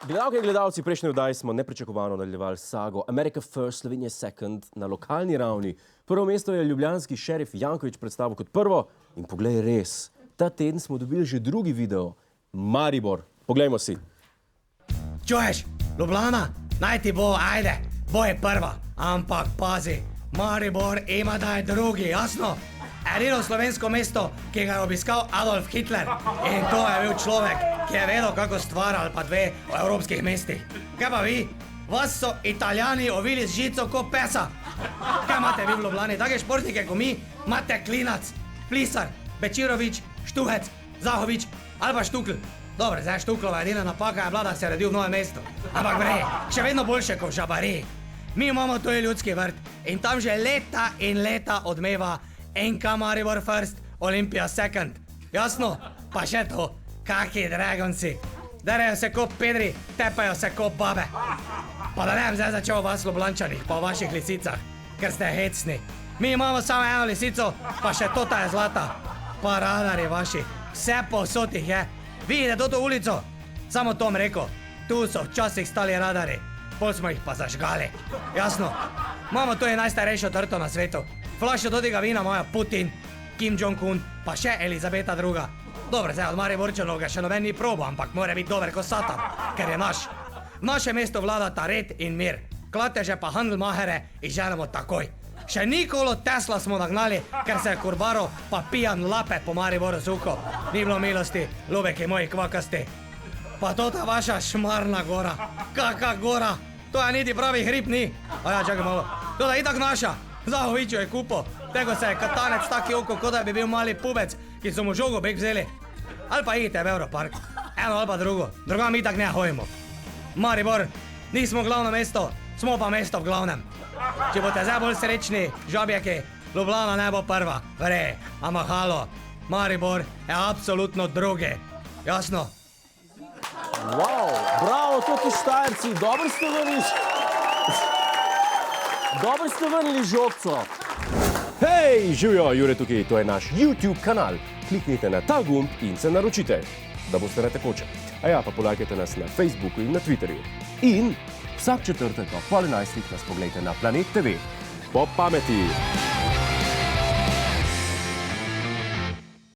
Gledalke in gledalci, prejšnji oddaji smo nepričakovano nadaljevali sago America First, Slovenija Second na lokalni ravni. Prvo mesto je ljubljanski šerif Janković predstavil kot prvo in poglej res, ta teden smo dobili že drugi video, Maribor. Poglejmo si. Čuješ, Ljubljana, naj ti bo, ajde, bo je prva, ampak pazi, Maribor ima da je drugi, jasno? Edino slovensko mesto, ki ga je obiskal Adolf Hitler, in to je bil človek, ki je vedel, kako stvar ali pa dve v evropskih mestih. Kaj pa vi? Vas so Italijani ovili z žico kot pesa. Kaj imate vi v Ljubljani? Take športnike kot mi, imate Klinac, Plisar, Bečirović, Štuhec, Zahović ali pa Štukl. Dobro, zdaj Štuklova edina napaka je bila, da se je rodil v Novem mestu. Ampak bre, še vedno boljše kot v Žabari. Mi imamo tu ljudski vrt in tam že leta in leta odmeva NK Maribor First, Olimpija Second. Jasno? Pa še to, kaki dragonci. Derejo se kot pedri, tepajo se kot babe. Pa da ne bi zdaj začel o vas Ljubljančanih, pa o vaših lisicah, ker ste hecni. Mi imamo samo eno lisico, pa še tota je zlata. Pa radari vaši, vse povsod jih je. Vidite to ulico? Samo Tom rekel, tu so včasih stali radari, pol smo jih pa zažgali. Jasno? Imamo tu najstarejšo trto na svetu. Flašo tega vina imajo Putin, Kim Jong-un, pa še Elizabeta II. Dobro, zdaj od Mariborčanov ga še noben ni probo, ampak mora biti dober kot Satan, ker je naš. V naše mesto vladata red in mir. Klateže pa Handelmacherje izženemo takoj. Še Nikolo Tesla smo nagnali, ker se je kurbaro pa pijan lape po Mariboru suko. Ni bilo milosti, ljubeki moji kvakasti. Pa tota vaša Šmarna gora. Kaka gora? To je niti pravi hrib ni. A ja, čakaj malo. To je itak naša. Zahoviću je kupo. Tego se je katanec taki oko, kot da bi bil mali pubec, ki so mu žogo bek vzeli. Ali pa idite v Europark. Eno ali pa drugo. Drugam itak ne hojimo. Maribor, nismo glavno mesto, smo pa mesto v glavnem. Če boste zdaj bolj srečni, žabjaki, Ljubljana ne bo prva. Vre, ama halo, Maribor je absolutno drugi. Jasno? Wow, bravo, toki Štajerci, dobro ste vrnili žogco. Hej, živjo, Jure tukaj, to je naš YouTube kanal. Kliknite na ta gumb in se naročite, da boste na tekoče. A ja, pa polajkajte nas na Facebooku in na Twitterju. In vsak četrtek ob 10:30 nas pogledajte na Planet TV. Po pameti!